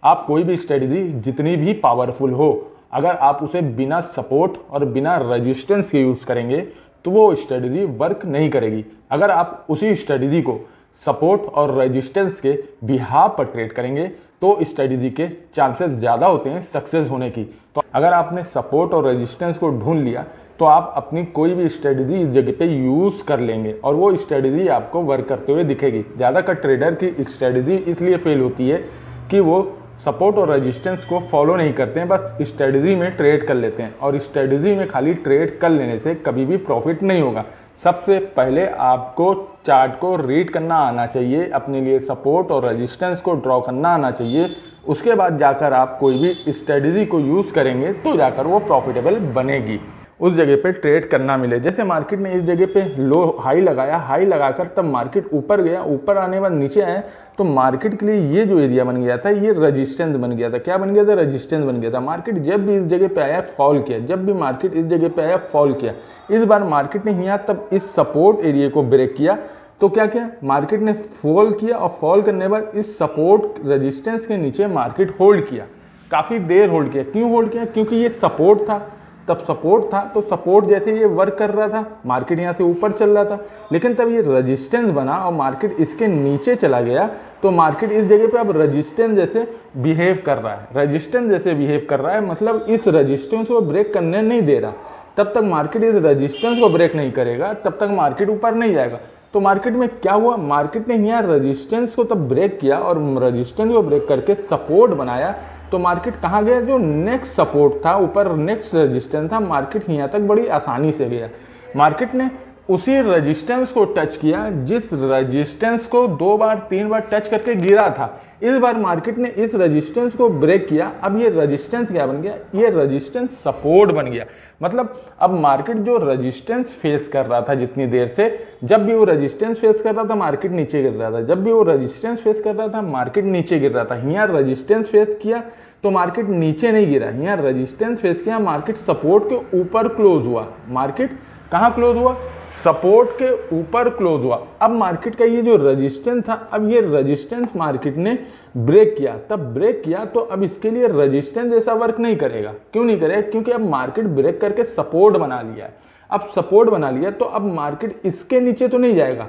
आप कोई भी स्ट्रेटजी जितनी भी पावरफुल हो, अगर आप उसे बिना सपोर्ट और बिना रेजिस्टेंस के यूज़ करेंगे तो वो स्ट्रेटजी वर्क नहीं करेगी। अगर आप उसी स्ट्रेटजी को सपोर्ट और रेजिस्टेंस के बिहाफ पर ट्रेड करेंगे तो स्ट्रेटजी के चांसेस ज़्यादा होते हैं सक्सेस होने की। तो अगर आपने सपोर्ट और रेजिस्टेंस को ढूंढ लिया तो आप अपनी कोई भी स्ट्रेटजी इस जगह पे यूज़ कर लेंगे और वो स्ट्रेटजी आपको वर्क करते हुए दिखेगी। ज़्यादातर ट्रेडर की स्ट्रेटजी इसलिए फेल होती है कि वो सपोर्ट और रेजिस्टेंस को फॉलो नहीं करते हैं, बस स्ट्रेटजी में ट्रेड कर लेते हैं और स्ट्रेटजी में खाली ट्रेड कर लेने से कभी भी प्रॉफिट नहीं होगा। सबसे पहले आपको चार्ट को रीड करना आना चाहिए, अपने लिए सपोर्ट और रेजिस्टेंस को ड्रॉ करना आना चाहिए। उसके बाद जाकर आप कोई भी स्ट्रेटजी को यूज़ करेंगे तो जाकर वो प्रॉफिटेबल बनेगी, उस जगह पे ट्रेड करना मिले। जैसे मार्केट ने इस जगह पे लो हाई लगाया, हाई लगाकर तब मार्केट ऊपर गया, ऊपर आने के बाद नीचे आए तो मार्केट के लिए ये जो एरिया बन गया था ये रेजिस्टेंस बन गया था। क्या बन गया था? रेजिस्टेंस बन गया था। मार्केट जब भी इस जगह पे आया फॉल किया, जब भी मार्केट इस जगह पे आया फॉल किया। इस बार मार्केट ने यहाँ तब इस सपोर्ट एरिया को ब्रेक किया तो क्या किया? मार्केट ने फॉल किया और फॉल करने के बाद इस सपोर्ट रेजिस्टेंस के नीचे मार्केट होल्ड किया, काफ़ी देर होल्ड किया। क्यों होल्ड किया? क्योंकि ये सपोर्ट था, तब सपोर्ट था तो सपोर्ट जैसे ये वर्क कर रहा था, मार्केट यहाँ से ऊपर चल रहा था, लेकिन तब ये रेजिस्टेंस बना और मार्केट इसके नीचे चला गया तो मार्केट इस जगह पे अब रेजिस्टेंस जैसे बिहेव कर रहा है। रेजिस्टेंस जैसे बिहेव कर रहा है मतलब इस रेजिस्टेंस को ब्रेक करने नहीं दे रहा। तब तक मार्केट इस रेजिस्टेंस को ब्रेक नहीं करेगा, तब तक मार्केट ऊपर नहीं जाएगा। तो मार्केट में क्या हुआ? मार्केट ने यहाँ रेजिस्टेंस को तब ब्रेक किया और रेजिस्टेंस को ब्रेक करके सपोर्ट बनाया तो मार्केट कहाँ गया? जो नेक्स्ट सपोर्ट था ऊपर, नेक्स्ट रेजिस्टेंस था, मार्केट यहाँ तक बड़ी आसानी से गया। मार्केट ने उसी रेजिस्टेंस को टच किया जिस रेजिस्टेंस को 2 बार 3 बार टच करके गिरा था। इस बार मार्केट ने इस रेजिस्टेंस को ब्रेक किया। अब ये रेजिस्टेंस क्या बन गया? ये रेजिस्टेंस सपोर्ट बन गया। मतलब अब मार्केट जो रेजिस्टेंस फेस कर रहा था जितनी देर से, जब भी वो रेजिस्टेंस फेस कर रहा था मार्केट नीचे गिर रहा था, जब भी वो रेजिस्टेंस फेस कर रहा था मार्केट नीचे गिर रहा था। यहाँ रेजिस्टेंस फेस किया तो मार्केट नीचे नहीं गिरा, यहाँ रेजिस्टेंस फेस किया, मार्केट सपोर्ट के ऊपर क्लोज हुआ। मार्केट कहाँ क्लोज हुआ? सपोर्ट के ऊपर क्लोज हुआ। अब मार्केट का ये जो रेजिस्टेंस था, अब ये रेजिस्टेंस मार्केट ने ब्रेक किया। तब ब्रेक किया तो अब इसके लिए रेजिस्टेंस जैसा वर्क नहीं करेगा। क्यों नहीं करेगा? क्योंकि अब मार्केट ब्रेक करके सपोर्ट बना लिया है। अब सपोर्ट बना लिया तो अब मार्केट इसके नीचे तो नहीं जाएगा।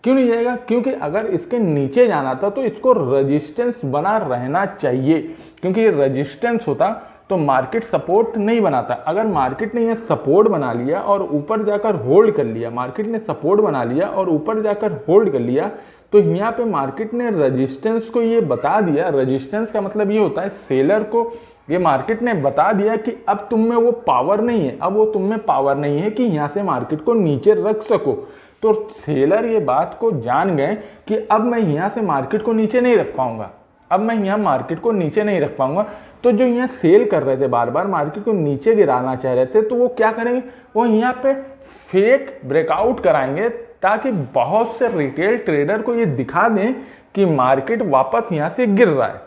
क्यों नहीं जाएगा? क्योंकि अगर इसके नीचे जाना था तो इसको रेजिस्टेंस बना रहना चाहिए, क्योंकि ये रेजिस्टेंस होता तो मार्केट सपोर्ट नहीं बनाता। अगर मार्केट ने ये सपोर्ट बना लिया और ऊपर जाकर होल्ड कर लिया, मार्केट ने सपोर्ट बना लिया और ऊपर जाकर होल्ड कर लिया तो यहाँ पे मार्केट ने रेजिस्टेंस को ये बता दिया। रेजिस्टेंस का मतलब ये होता है सेलर को ये मार्केट ने बता दिया कि अब तुम में वो पावर नहीं है, अब वो तुम में पावर नहीं है कि यहाँ से मार्केट को नीचे रख सको। तो सेलर ये बात को जान गए कि अब मैं यहाँ से मार्केट को नीचे नहीं रख पाऊंगा, अब मैं यहाँ मार्केट को नीचे नहीं रख पाऊंगा। तो जो यहाँ सेल कर रहे थे, बार बार मार्केट को नीचे गिराना चाह रहे थे, तो वो क्या करेंगे? वो यहाँ पे फेक ब्रेकआउट कराएंगे ताकि बहुत से रिटेल ट्रेडर को ये दिखा दें कि मार्केट वापस यहाँ से गिर रहा है,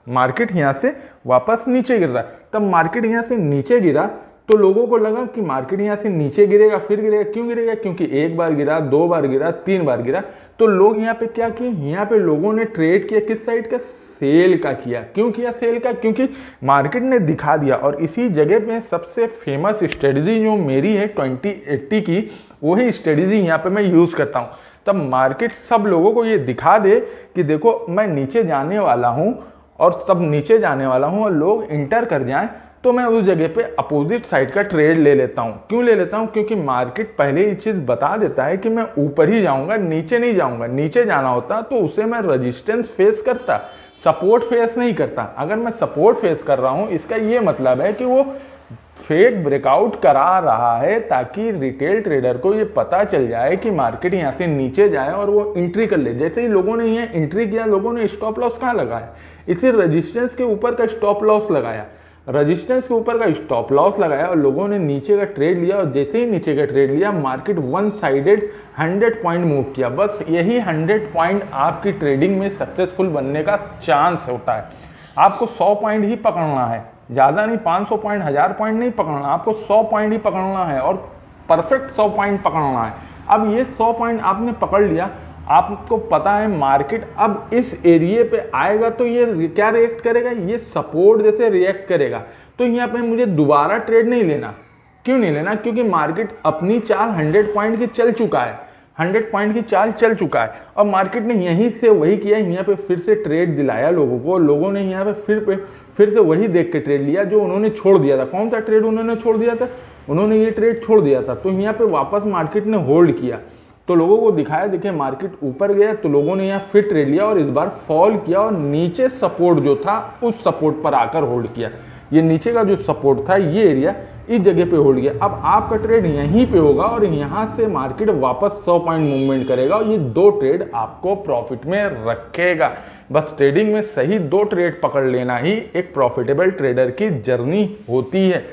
मार्केट यहाँ से वापस नीचे गिर रहा है। तब मार्केट यहाँ से नीचे गिरा तो लोगों को लगा कि मार्केट यहाँ से नीचे गिरेगा, फिर गिरेगा। क्यों गिरेगा? क्योंकि 1 बार गिरा, 2 बार गिरा, 3 बार गिरा। तो लोग यहाँ पे क्या किए? यहाँ पे लोगों ने ट्रेड किया किस साइड का? सेल का किया। क्यों किया सेल का? क्योंकि मार्केट ने दिखा दिया। और इसी जगह पे सबसे फेमस स्ट्रेटजी जो मेरी है 2080 की, वही स्ट्रेटजी यहाँ पे मैं यूज़ करता हूँ। तब मार्केट सब लोगों को ये दिखा दे कि देखो मैं नीचे जाने वाला हूँ और तब नीचे जाने वाला हूँ और लोग इंटर कर जाएं तो मैं उस जगह पे अपोजिट साइड का ट्रेड ले लेता हूँ। क्यों ले लेता हूँ? क्योंकि मार्केट पहले ये चीज़ बता देता है कि मैं ऊपर ही जाऊँगा, नीचे नहीं जाऊँगा। नीचे जाना होता तो उसे मैं रेजिस्टेंस फेस करता, सपोर्ट फेस नहीं करता। अगर मैं सपोर्ट फेस कर रहा हूँ इसका ये मतलब है कि वो फेक ब्रेकआउट करा रहा है ताकि रिटेल ट्रेडर को ये पता चल जाए कि मार्केट यहाँ से नीचे जाए और वो एंट्री कर ले। जैसे ही लोगों ने ये एंट्री किया, लोगों ने स्टॉप लॉस कहाँ लगाया? इसी रेजिस्टेंस के ऊपर का स्टॉप लॉस लगाया, रेजिस्टेंस के ऊपर का स्टॉप लॉस लगाया और लोगों ने नीचे का ट्रेड लिया। और जैसे ही नीचे का ट्रेड लिया market one sided 100 point move किया। बस यही 100 पॉइंट आपकी ट्रेडिंग में सक्सेसफुल बनने का चांस होता है। आपको 100 पॉइंट ही पकड़ना है, ज़्यादा नहीं, 500 पॉइंट 1000 पॉइंट नहीं पकड़ना, आपको 100 पॉइंट ही पकड़ना है और परफेक्ट 100 पॉइंट पकड़ना है। अब ये 100 पॉइंट आपने पकड़ लिया आपको पता है मार्केट अब इस एरिया पे आएगा तो ये क्या रिएक्ट करेगा, ये सपोर्ट जैसे रिएक्ट करेगा। तो यहाँ पे मुझे दोबारा ट्रेड नहीं लेना। क्यों नहीं लेना? क्योंकि मार्केट अपनी चाल 100 पॉइंट की चल चुका है, 100 पॉइंट की चाल चल चुका है और मार्केट ने यहीं से वही किया, यहाँ पे फिर से ट्रेड दिलाया लोगों को। लोगों ने यहाँ पे फिर से वही देख के ट्रेड लिया जो उन्होंने छोड़ दिया था। कौन सा ट्रेड उन्होंने छोड़ दिया था? उन्होंने ये ट्रेड छोड़ दिया था, तो यहाँ पे वापस मार्केट ने होल्ड किया, तो लोगों को दिखाया, देखिए मार्केट ऊपर गया तो लोगों ने यहाँ फिर ट्रेड लिया और इस बार फॉल किया और नीचे सपोर्ट जो था उस सपोर्ट पर आकर होल्ड किया। ये नीचे का जो सपोर्ट था ये एरिया इस जगह पे होल्ड किया। अब आपका ट्रेड यहीं पे होगा और यहाँ से मार्केट वापस 100 पॉइंट मूवमेंट करेगा और ये 2 ट्रेड आपको प्रॉफिट में रखेगा। बस ट्रेडिंग में सही 2 ट्रेड पकड़ लेना ही एक प्रॉफिटेबल ट्रेडर की जर्नी होती है।